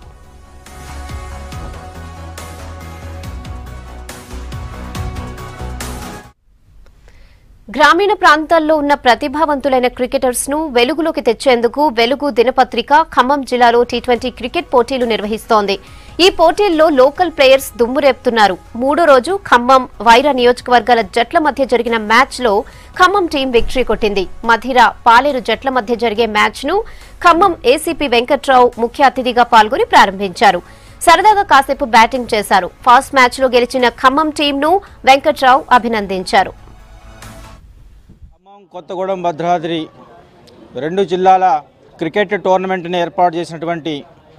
గ్రామీణ ప్రాంతాల్లో ఉన్న ప్రతిభావంతులైన క్రికెటర్స్ ను వెలుగులోకి తెచ్చేందుకు వెలుగు దినపత్రిక ఖమ్మం జిల్లాలో T20 క్రికెట్ పోటీలు నిర్వహిస్తోంది. ఈ పోటీల్లో లోకల్ ప్లేయర్స్ దుమ్మురేపుతున్నారు. మూడో రోజు ఖమ్మం, వైరా నియోజకవర్గాల జట్ల మధ్య జరిగిన మ్యాచ్ లో ఖమ్మం టీం విక్టరీ కొట్టింది. మధిర, పాలేరు జట్ల మధ్య జరిగే మ్యాచ్ ను ఖమ్మం ఏసీపీ వెంకట్రావు ముఖ్య అతిథిగా పాల్గొని ప్రారంభించారు. సరదాగా కాసేపు బ్యాటింగ్ చేశారు. ఫస్ట్ మ్యాచ్ లో గెలిచిన ఖమ్మం టీం ను వెంకట్రావు అభినందించారు. కొత్తగూడెం, భద్రాద్రి 2 జిల్లాల క్రికెట్ టోర్నమెంట్ని ఏర్పాటు చేసినటువంటి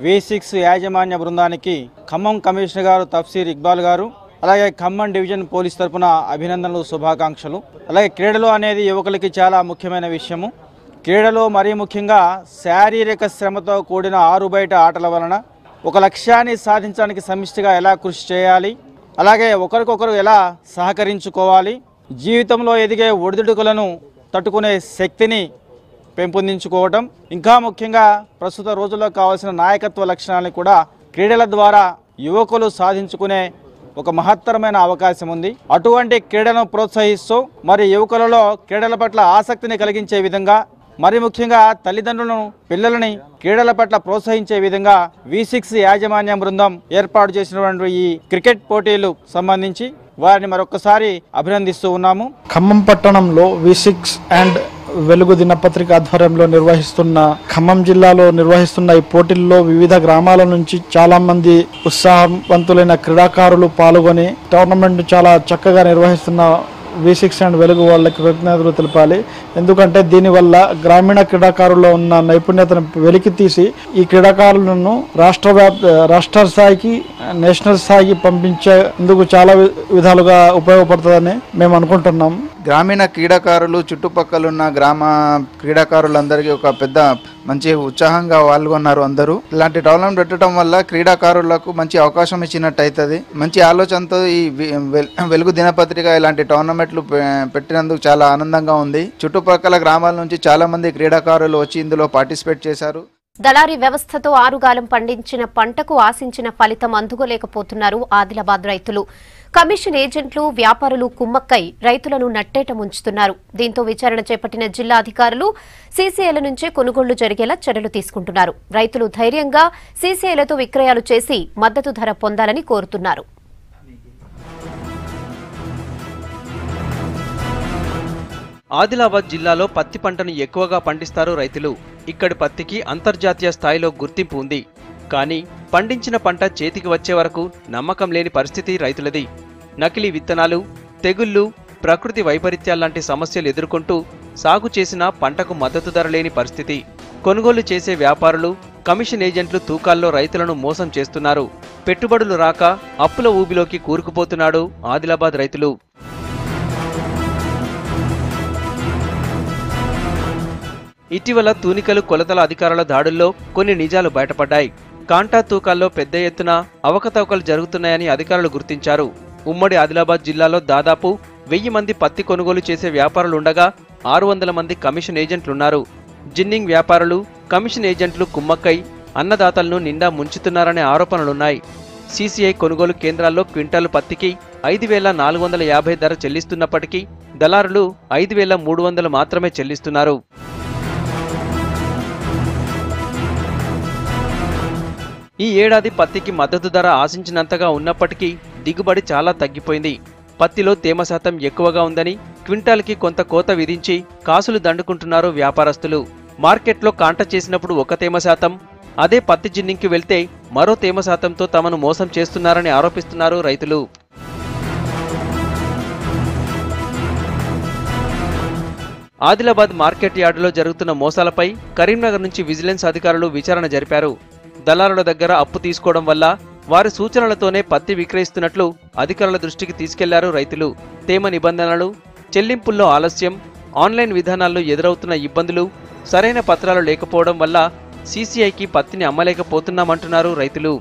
V6 యాజమాన్య బృందానికి ఖమ్మం కమిషనర్ గారు తఫ్సీర్ ఇక్బాల్ గారు, అలాగే ఖమ్మం డివిజన్ పోలీస్ తరఫున అభినందనలు, శుభాకాంక్షలు. అలాగే క్రీడలు అనేది యువకులకి చాలా ముఖ్యమైన విషయము. క్రీడలు మరీ ముఖ్యంగా శారీరక శ్రమతో కూడిన ఆరుబయట ఆటల వలన ఒక లక్ష్యాన్ని సాధించడానికి సమిష్టిగా ఎలా కృషి చేయాలి, అలాగే ఒకరికొకరు ఎలా సహకరించుకోవాలి, జీవితంలో ఎదిగే ఒడిదుడుకులను తట్టుకునే శక్తిని పెంపొందించుకోవటం, ఇంకా ముఖ్యంగా ప్రస్తుత రోజుల్లో కావాల్సిన నాయకత్వ లక్షణాలను కూడా క్రీడల ద్వారా యువకులు సాధించుకునే ఒక మహత్తరమైన అవకాశం ఉంది. అటువంటి క్రీడలను ప్రోత్సహిస్తూ మరి యువకులలో క్రీడల పట్ల ఆసక్తిని కలిగించే విధంగా మరి ముఖ్యంగా తల్లిదండ్రులను పిల్లలని క్రీడల పట్ల ప్రోత్సహించే విధంగా V6 యాజమాన్యం బృందం ఏర్పాటు చేసినటువంటి ఈ క్రికెట్ పోటీలు సంబంధించి వారిని మరొకసారి అభినందిస్తూ ఉన్నాము. ఖమ్మం పట్టణంలో V6 అండ్ వెలుగు దినపత్రిక ఆధ్వర్యంలో నిర్వహిస్తున్న ఖమ్మం జిల్లాలో నిర్వహిస్తున్న ఈ పోటీల్లో వివిధ గ్రామాల నుంచి చాలా మంది ఉత్సాహవంతులైన క్రీడాకారులు పాల్గొని టోర్నమెంట్ చాలా చక్కగా నిర్వహిస్తున్న V6 అండ్ వెలుగు వాళ్ళకి కృతజ్ఞతలు తెలపాలి. ఎందుకంటే దీనివల్ల గ్రామీణ క్రీడాకారుల్లో ఉన్న నైపుణ్యతను వెలికి తీసి ఈ క్రీడాకారులను రాష్ట్ర స్థాయికి నేషనల్ స్థాయికి పంపించేందుకు చాలా విధాలుగా ఉపయోగపడుతుందని మేము అనుకుంటున్నాం. గ్రామీణ క్రీడాకారులు చుట్టుపక్కల ఉన్న గ్రామ క్రీడాకారులందరికీ ఒక పెద్ద మంచి ఉత్సాహంగా పాల్గొన్నారు. అందరూ ఇలాంటి టోర్నమెంట్ పెట్టడం వల్ల క్రీడాకారులకు మంచి అవకాశం ఇచ్చినట్టు అవుతుంది. మంచి ఆలోచనతో ఈ వెలుగు దినపత్రిక ఇలాంటి టోర్నమెంట్లు పెట్టినందుకు చాలా ఆనందంగా ఉంది. చుట్టుపక్కల గ్రామాల నుంచి చాలా మంది క్రీడాకారులు వచ్చి ఇందులో పార్టిసిపేట్ చేశారు. దళారీ వ్యవస్థతో ఆరుగాలం పండించిన పంటకు ఆశించిన ఫలితం అందుకోలేకపోతున్నారు ఆదిలాబాద్ రైతులు. కమిషన్ ఏజెంట్లు, వ్యాపారులు కుమ్మక్కై రైతులను నట్టేట ముంచుతున్నారు. దీంతో విచారణ చేపట్టిన జిల్లా అధికారులు సీసీఐల నుంచే కొనుగోళ్లు జరిగేలా చర్యలు తీసుకుంటున్నారు. రైతులు ధైర్యంగా సీసీఐలతో విక్రయాలు చేసి మద్దతు ధర పొందాలని కోరుతున్నారు. ఆదిలాబాద్ జిల్లాలో పత్తి పంటను ఎక్కువగా పండిస్తారు రైతులు. ఇక్కడి పత్తికి అంతర్జాతీయ స్థాయిలో గుర్తింపు ఉంది. కానీ పండించిన పంట చేతికి వచ్చే వరకు నమ్మకం లేని పరిస్థితి రైతులది. నకిలీ విత్తనాలు, తెగుళ్లు, ప్రకృతి వైపరీత్యాల్లాంటి సమస్యలు ఎదుర్కొంటూ సాగు చేసిన పంటకు మద్దతు ధర లేని పరిస్థితి. కొనుగోలు చేసే వ్యాపారులు, కమిషన్ ఏజెంట్లు తూకాల్లో రైతులను మోసం చేస్తున్నారు. పెట్టుబడులు రాక అప్పుల ఊబిలోకి కూరుకుపోతున్నాడు ఆదిలాబాద్ రైతులు. ఇటీవల తూనికలు కొలతల అధికారుల దాడుల్లో కొన్ని నిజాలు బయటపడ్డాయి. కాంటా తూకాల్లో పెద్ద ఎత్తున అవకతవకలు జరుగుతున్నాయని అధికారులు గుర్తించారు. ఉమ్మడి ఆదిలాబాద్ జిల్లాలో దాదాపు 1000 మంది పత్తి కొనుగోలు చేసే వ్యాపారులుండగా 600 మంది కమిషన్ ఏజెంట్లున్నారు. జిన్నింగ్ వ్యాపారులు, కమిషన్ ఏజెంట్లు కుమ్మక్కై అన్నదాతలను నిండా ముంచుతున్నారనే ఆరోపణలున్నాయి. సీసీఐ కొనుగోలు కేంద్రాల్లో క్వింటాలు పత్తికి 5450 ధర చెల్లిస్తున్నప్పటికీ దళారులు 5300 మాత్రమే చెల్లిస్తున్నారు. ఈ ఏడాది పత్తికి మద్దతు ధర ఆశించినంతగా ఉన్నప్పటికీ దిగుబడి చాలా తగ్గిపోయింది. పత్తిలో తేమ శాతం ఎక్కువగా ఉందని క్వింటాల్కి కొంత కోత విధించి కాసులు దండుకుంటున్నారు వ్యాపారస్తులు. మార్కెట్లో కాంట చేసినప్పుడు ఒక తేమ శాతం, అదే పత్తి జిన్నింగ్కి వెళ్తే మరో తేమ శాతంతో తమను మోసం చేస్తున్నారని ఆరోపిస్తున్నారు రైతులు. ఆదిలాబాద్ మార్కెట్ యార్డులో జరుగుతున్న మోసాలపై కరీంనగర్ నుంచి విజిలెన్స్ అధికారులు విచారణ జరిపారు. దళారుల దగ్గర అప్పు తీసుకోవడం వల్ల వారి సూచనలతోనే పత్తి విక్రయిస్తున్నట్లు అధికారుల దృష్టికి తీసుకెళ్లారు రైతులు. తేమ నిబంధనలు, చెల్లింపుల్లో ఆలస్యం, ఆన్లైన్ విధానాల్లో ఎదురవుతున్న ఇబ్బందులు, సరైన పత్రాలు లేకపోవడం వల్ల సీసీఐకి పత్తిని అమ్మలేకపోతున్నామంటున్నారు రైతులు.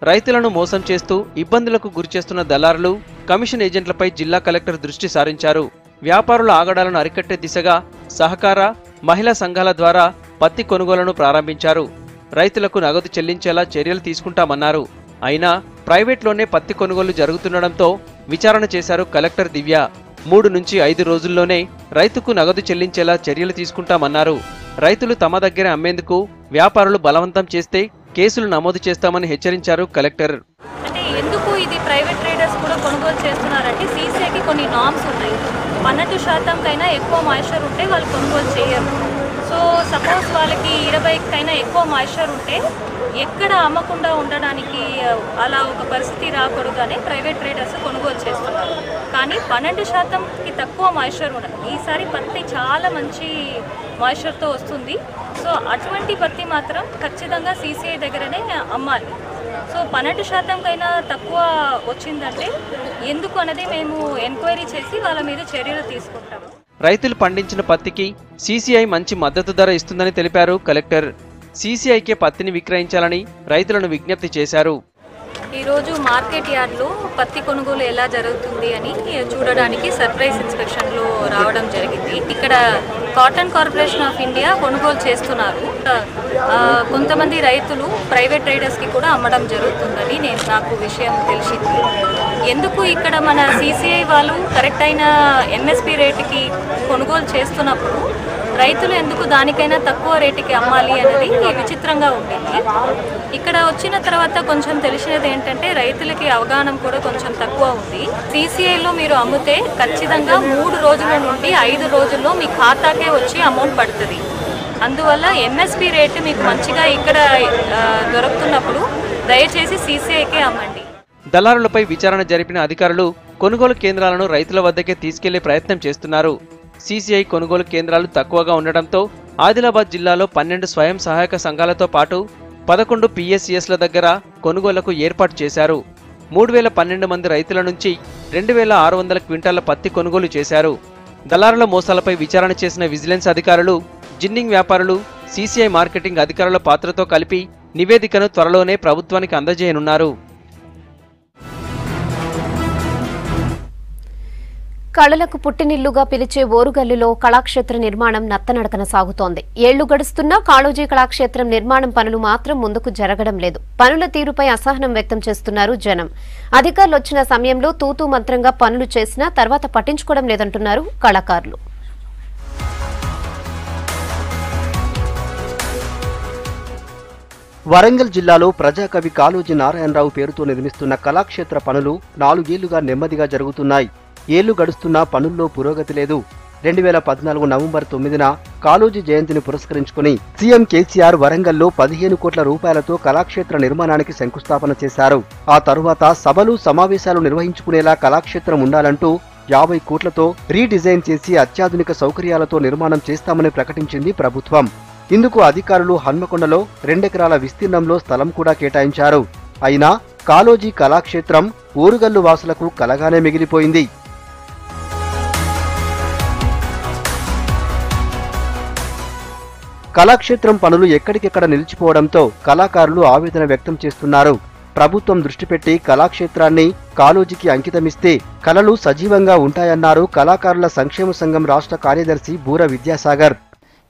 రైతులను మోసం చేస్తూ ఇబ్బందులకు గురిచేస్తున్న దళారులు, కమిషన్ ఏజెంట్లపై జిల్లా కలెక్టర్ దృష్టి సారించారు. వ్యాపారుల ఆగడాలను అరికట్టే దిశగా సహకార, మహిళా సంఘాల ద్వారా పత్తి కొనుగోలును ప్రారంభించారు. రైతులకు నగదు చెల్లించేలా చర్యలు తీసుకుంటామన్నారు. అయినా ప్రైవేట్లోనే పత్తి కొనుగోలు జరుగుతుండడంతో విచారణ చేశారు కలెక్టర్ దివ్య. 3 నుంచి 5 రోజుల్లోనే రైతుకు నగదు చెల్లించేలా చర్యలు తీసుకుంటామన్నారు. రైతులు తమ దగ్గర అమ్మేందుకు వ్యాపారులు బలవంతం చేస్తే కేసులు నమోదు చేస్తామని హెచ్చరించారు కలెక్టర్. అంటే ఎందుకు ఇది ప్రైవేట్ ట్రేడర్స్ కూడా కొనుగోలు చేస్తున్నారంటే సీసీఐకి కొన్ని నామ్స్ ఉన్నాయి. 12% కైనా ఎక్కువ మాయిశ్చర్ ఉంటే వాళ్ళు కొనుగోలు చేయరు. సో సపోజ్ వాళ్ళకి 20 కైనా ఎక్కువ మాయిశ్చర్ ఉంటే ఎక్కడ అమ్మకుండా ఉండడానికి అలా ఒక పరిస్థితి రాకూడదని ప్రైవేట్ ట్రేడర్స్ కొనుగోలు చేస్తున్నారు. కానీ 12%కి తక్కువ మాయిశ్చర్ ఉండదు. ఈసారి పత్తి చాలా మంచి మాయిశ్చర్తో వస్తుంది. సో అటువంటి పత్తి మాత్రం ఖచ్చితంగా సీసీఐ దగ్గరనే అమ్మాలి. సో 12% కైనా తక్కువ వచ్చిందంటే ఎందుకు అనేది మేము ఎంక్వైరీ చేసి వాళ్ళ మీద చర్యలు తీసుకుంటాము. రైతులు పండించిన పత్తికి సీసీఐ మంచి మద్దతు ధర ఇస్తుందని తెలిపారు కలెక్టర్. సీసీఐకే పత్తిని విక్రయించాలని రైతులను విజ్ఞప్తి చేశారు. ఈరోజు మార్కెట్ యార్డ్లో పత్తి కొనుగోలు ఎలా జరుగుతుంది అని చూడడానికి సర్ప్రైజ్ ఇన్స్పెక్షన్లో రావడం జరిగింది. ఇక్కడ కాటన్ కార్పొరేషన్ ఆఫ్ ఇండియా కొనుగోలు చేస్తున్నారు. కాకుండా కొంతమంది రైతులు ప్రైవేట్ ట్రేడర్స్కి కూడా అమ్మడం జరుగుతుందని నాకు విషయం తెలిసింది. ఎందుకు ఇక్కడ మన CCI వాళ్ళు కరెక్ట్ అయిన MSP రేటుకి కొనుగోలు చేస్తున్నప్పుడు రైతులు ఎందుకు దానికైనా తక్కువ రేటుకి అమ్మాలి అనేది విచిత్రంగా ఉంటుంది. ఇక్కడ వచ్చిన తర్వాత కొంచెం తెలిసినది ఏంటంటే రైతులకి అవగాహన కూడా కొంచెం తక్కువ ఉంది. CCIలో మీరు అమ్మితే ఖచ్చితంగా 3 రోజుల నుండి 5 రోజుల్లో మీ ఖాతాకే వచ్చి అమౌంట్ పడుతుంది. అందువల్ల MSP రేటు మీకు మంచిగా ఇక్కడ దొరుకుతున్నప్పుడు దయచేసి CCIకే అమ్మండి. దళారులపై విచారణ జరిపిన అధికారులు కొనుగోలు కేంద్రాలను రైతుల వద్దకే తీసుకెళ్లే ప్రయత్నం చేస్తున్నారు. CCI కొనుగోలు కేంద్రాలు తక్కువగా ఉండడంతో ఆదిలాబాద్ జిల్లాలో 12 స్వయం సహాయక సంఘాలతో పాటు 11 PSCSల దగ్గర కొనుగోళ్లకు ఏర్పాటు చేశారు. 3012 మంది రైతుల నుంచి 2600 క్వింటాల పత్తి కొనుగోలు చేశారు. దళారుల మోసాలపై విచారణ చేసిన విజిలెన్స్ అధికారులు జిన్నింగ్ వ్యాపారులు CCI మార్కెటింగ్ అధికారుల పాత్రతో కలిపి నివేదికను త్వరలోనే ప్రభుత్వానికి అందజేయనున్నారు. కళలకు పుట్టినిల్లుగా పిలిచే ఓరుగల్లులో కళాక్షేత్ర నిర్మాణం నత్తనడకన సాగుతోంది. ఏళ్లు గడుస్తున్నా కాళోజీ కళాక్షేత్రం నిర్మాణం పనులు మాత్రం ముందుకు జరగడం లేదు. పనుల తీరుపై అసహనం వ్యక్తం చేస్తున్నారు జనం. అధికారులు వచ్చిన సమయంలో తూతూ మంత్రంగా పనులు చేసినా తర్వాత పట్టించుకోవడం లేదంటున్నారు కళాకారులు. వరంగల్ జిల్లాలో ప్రజాకవి కాళోజీ నారాయణరావు పేరుతో నిర్మిస్తున్న కళాక్షేత్ర పనులు 4 ఏళ్లుగా నెమ్మదిగా జరుగుతున్నాయి. ఏళ్లు గడుస్తున్నా పనుల్లో పురోగతి లేదు. 2014 నవంబర్ 9న కాళోజీ జయంతిని పురస్కరించుకుని సీఎం కేసీఆర్ వరంగల్లో 15 కోట్ల రూపాయలతో కళాక్షేత్ర నిర్మాణానికి శంకుస్థాపన చేశారు. ఆ తరువాత సభలు సమావేశాలు నిర్వహించుకునేలా కళాక్షేత్రం ఉండాలంటూ 50 కోట్లతో రీడిజైన్ చేసి అత్యాధునిక సౌకర్యాలతో నిర్మాణం చేస్తామని ప్రకటించింది ప్రభుత్వం. ఇందుకు అధికారులు హన్మకొండలో 2 ఎకరాల విస్తీర్ణంలో స్థలం కూడా కేటాయించారు. అయినా కాళోజీ కళాక్షేత్రం ఓరుగల్లు వాసులకు కలగానే మిగిలిపోయింది. కళాక్షేత్రం పనులు ఎక్కడికెక్కడ నిలిచిపోవడంతో కళాకారులు ఆవేదన వ్యక్తం చేస్తున్నారు. ప్రభుత్వం దృష్టి పెట్టి కళాక్షేత్రాన్ని కాళోజీకి అంకితమిస్తే కళలు సజీవంగా ఉంటాయన్నారు కళాకారుల సంక్షేమ సంఘం రాష్ట్ర కార్యదర్శి బూర విద్యాసాగర్.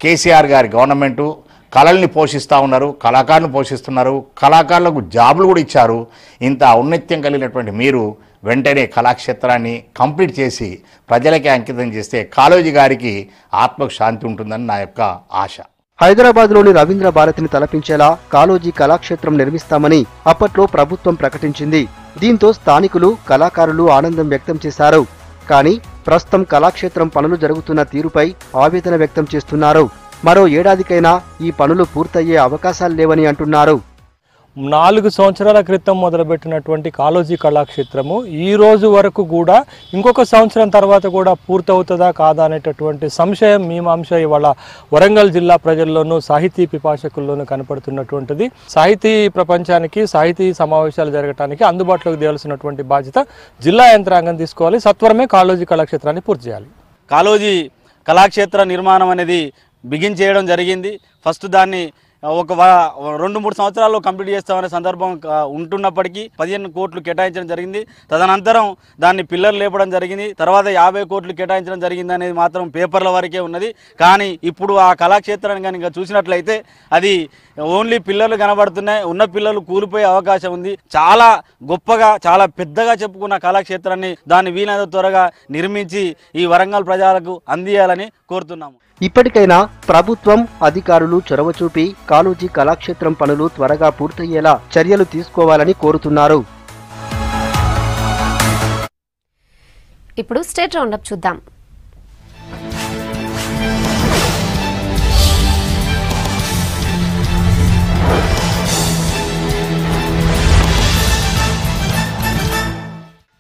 కేసీఆర్ గారి గవర్నమెంటు కళల్ని పోషిస్తూ ఉన్నారు, కళాకారులను పోషిస్తున్నారు, కళాకారులకు జాబులు కూడా ఇచ్చారు. ఇంత ఔన్నత్యం కలిగినటువంటి మీరు వెంటనే కళాక్షేత్రాన్ని కంప్లీట్ చేసి ప్రజలకే అంకితం చేస్తే కాళోజీ గారికి ఆత్మకు శాంతి ఉంటుందని నా యొక్క ఆశ. హైదరాబాద్లోని రవీంద్ర భారతిని తలపించేలా కాళోజీ కళాక్షేత్రం నిర్మిస్తామని అప్పట్లో ప్రభుత్వం ప్రకటించింది. దీంతో స్థానికులు కళాకారులు ఆనందం వ్యక్తం చేశారు. కానీ ప్రస్తుతం కళాక్షేత్రం పనులు జరుగుతున్న తీరుపై ఆవేదన వ్యక్తం చేస్తున్నారు. మరో ఏడాదికైనా ఈ పనులు పూర్తయ్యే అవకాశాలు లేవని అంటున్నారు. 4 సంవత్సరాల క్రితం మొదలుపెట్టినటువంటి కాళోజీ కళాక్షేత్రము ఈ రోజు వరకు కూడా ఇంకొక సంవత్సరం తర్వాత కూడా పూర్తవుతుందా కాదా అనేటటువంటి సంశయం మీమాంస ఇవాళ వరంగల్ జిల్లా ప్రజల్లోనూ సాహితీ పిపాషకుల్లోనూ కనపడుతున్నటువంటిది. సాహితీ ప్రపంచానికి సాహితీ సమావేశాలు జరగడానికి అందుబాటులోకి తేవాల్సినటువంటి బాధ్యత జిల్లా యంత్రాంగం తీసుకోవాలి. సత్వరమే కాళోజీ కళాక్షేత్రాన్ని పూర్తి చేయాలి. కాళోజీ కళాక్షేత్ర నిర్మాణం అనేది బిగిన్ చేయడం జరిగింది. ఫస్ట్ దాన్ని ఒక 2-3 సంవత్సరాల్లో కంప్లీట్ చేస్తామనే సందర్భం ఉంటున్నప్పటికీ 15 కోట్లు కేటాయించడం జరిగింది. తదనంతరం దాన్ని పిల్లర్లు లేపడం జరిగింది. తర్వాత 50 కోట్లు కేటాయించడం జరిగింది అనేది మాత్రం పేపర్ల వరకే ఉన్నది. కానీ ఇప్పుడు ఆ కళాక్షేత్రాన్ని కనుక చూసినట్లయితే అది ఓన్లీ పిల్లర్లు కనబడుతున్నాయి. ఉన్న పిల్లలు కూలిపోయే అవకాశం ఉంది. చాలా గొప్పగా చాలా పెద్దగా చెప్పుకున్న కళాక్షేత్రాన్ని దాన్ని వీలైనంత త్వరగా నిర్మించి ఈ వరంగల్ ప్రజలకు అందియాలని కోరుతున్నాము. ఇప్పటికైనా ప్రభుత్వం అధికారులు చొరవ చూపి కాళోజీ కళాక్షేత్రం పనులు త్వరగా పూర్తయ్యేలా చర్యలు తీసుకోవాలని కోరుతున్నారు. ఇప్పుడు స్టేట్ రౌండప్ చూద్దాం.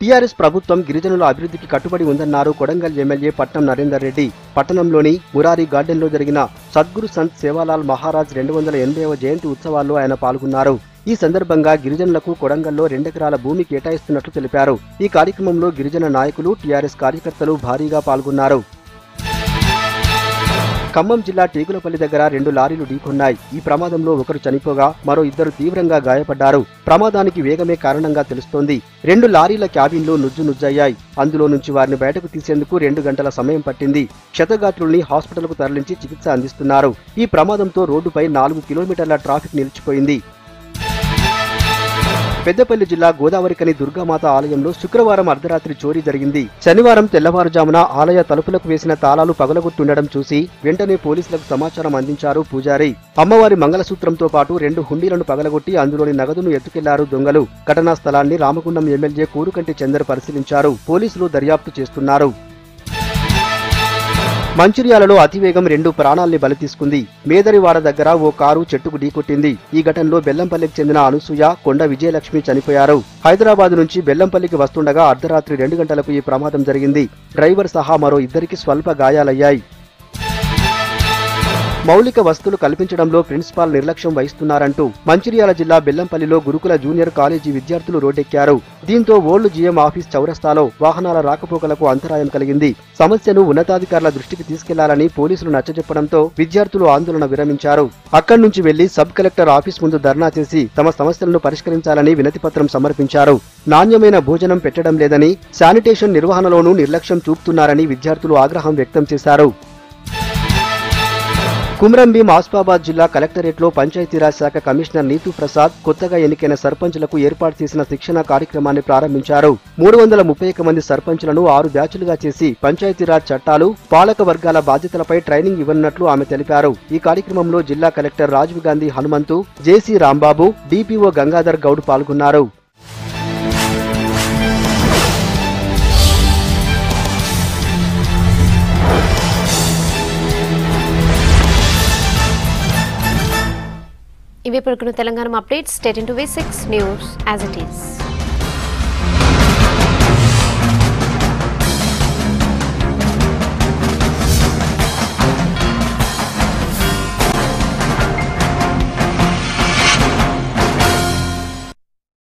టీఆర్ఎస్ ప్రభుత్వం గిరిజనుల అభివృద్ధికి కట్టుబడి ఉందన్నారు కొడంగల్ ఎమ్మెల్యే పట్నం నరేందర్ రెడ్డి. పట్టణంలోని మురారి గార్డెన్లో జరిగిన సద్గురు సంత్ సేవాలాల్ మహారాజ్ 280వ జయంతి ఉత్సవాల్లో ఆయన పాల్గొన్నారు. ఈ సందర్భంగా గిరిజనులకు కొడంగల్లో 2 ఎకరాల భూమి కేటాయిస్తున్నట్లు తెలిపారు. ఈ కార్యక్రమంలో గిరిజన నాయకులు టీఆర్ఎస్ కార్యకర్తలు భారీగా పాల్గొన్నారు. ఖమ్మం జిల్లా టేకులపల్లి దగ్గర 2 లారీలు ఢీకొన్నాయి. ఈ ప్రమాదంలో ఒకరు చనిపోగా మరో 2 తీవ్రంగా గాయపడ్డారు. ప్రమాదానికి వేగమే కారణంగా తెలుస్తోంది. 2 లారీల క్యాబిన్లు నుజ్జయ్యాయి. అందులో నుంచి వారిని బయటకు తీసేందుకు 2 గంటల సమయం పట్టింది. క్షతగాత్రుల్ని హాస్పిటల్కు తరలించి చికిత్స అందిస్తున్నారు. ఈ ప్రమాదంతో రోడ్డుపై 4 కిలోమీటర్ల ట్రాఫిక్ నిలిచిపోయింది. పెద్దపల్లి జిల్లా గోదావరికని దుర్గామాత ఆలయంలో శుక్రవారం అర్ధరాత్రి చోరీ జరిగింది. శనివారం తెల్లవారుజామున ఆలయ తలుపులకు వేసిన తాళాలు పగలగొట్టుండడం చూసి వెంటనే పోలీసులకు సమాచారం అందించారు పూజారి. అమ్మవారి మంగళసూత్రంతో పాటు 2 హుండీలను పగలగొట్టి అందులోని నగదును ఎత్తుకెళ్లారు దొంగలు. ఘటనా స్థలాన్ని రామగుండం ఎమ్మెల్యే కూరుకంటి చందర్ పరిశీలించారు. పోలీసులు దర్యాప్తు చేస్తున్నారు. మంచిర్యాలలో అతివేగం 2 ప్రాణాల్ని బలి తీసుకుంది. మేదరివాడ దగ్గర ఓ కారు చెట్టుకు ఢీకొట్టింది. ఈ ఘటనలో బెల్లంపల్లికి చెందిన అనసూయ, కొండ విజయలక్ష్మి చనిపోయారు. హైదరాబాద్ నుంచి బెల్లంపల్లికి వస్తుండగా అర్ధరాత్రి 2 గంటలకు ఈ ప్రమాదం జరిగింది. డ్రైవర్ సహా మరో 2కి స్వల్ప గాయాలయ్యాయి. మౌలిక వసతులు కల్పించడంలో ప్రిన్సిపాల్ నిర్లక్ష్యం వహిస్తున్నారంటూ మంచిర్యాల జిల్లా బెల్లంపల్లిలో గురుకుల జూనియర్ కాలేజీ విద్యార్థులు రోడ్డెక్కారు. దీంతో ఓల్డ్ జీఎం ఆఫీస్ చౌరస్తాలో వాహనాల రాకపోకలకు అంతరాయం కలిగింది. సమస్యను ఉన్నతాధికారుల దృష్టికి తీసుకెళ్లాలని పోలీసులు నచ్చజెప్పడంతో విద్యార్థులు ఆందోళన విరమించారు. అక్కడి నుంచి వెళ్లి సబ్ కలెక్టర్ ఆఫీస్ ముందు ధర్నా చేసి తమ సమస్యలను పరిష్కరించాలని వినతిపత్రం సమర్పించారు. నాణ్యమైన భోజనం పెట్టడం లేదని, శానిటేషన్ నిర్వహణలోనూ నిర్లక్ష్యం చూపుతున్నారని విద్యార్థులు ఆగ్రహం వ్యక్తం చేశారు. కుమ్రంభీం ఆసిఫాబాద్ జిల్లా కలెక్టరేట్లో పంచాయతీరాజ్ శాఖ కమిషనర్ నీతూ ప్రసాద్ కొత్తగా ఎన్నికైన సర్పంచులకు ఏర్పాటు చేసిన శిక్షణ కార్యక్రమాన్ని ప్రారంభించారు. 331 మంది సర్పంచులను 6 బ్యాచులుగా చేసి పంచాయతీరాజ్ చట్టాలు, పాలక వర్గాల బాధ్యతలపై ట్రైనింగ్ ఇవ్వనున్నట్లు ఆమె తెలిపారు. ఈ కార్యక్రమంలో జిల్లా కలెక్టర్ రాజీవ్ గాంధీ హనుమంతు, జేసీ రాంబాబు, డిపిఓ గంగాధర్ గౌడ్ పాల్గొన్నారు. ఇవి ఇప్పుడు Telangana updates. State into V6 news as it is.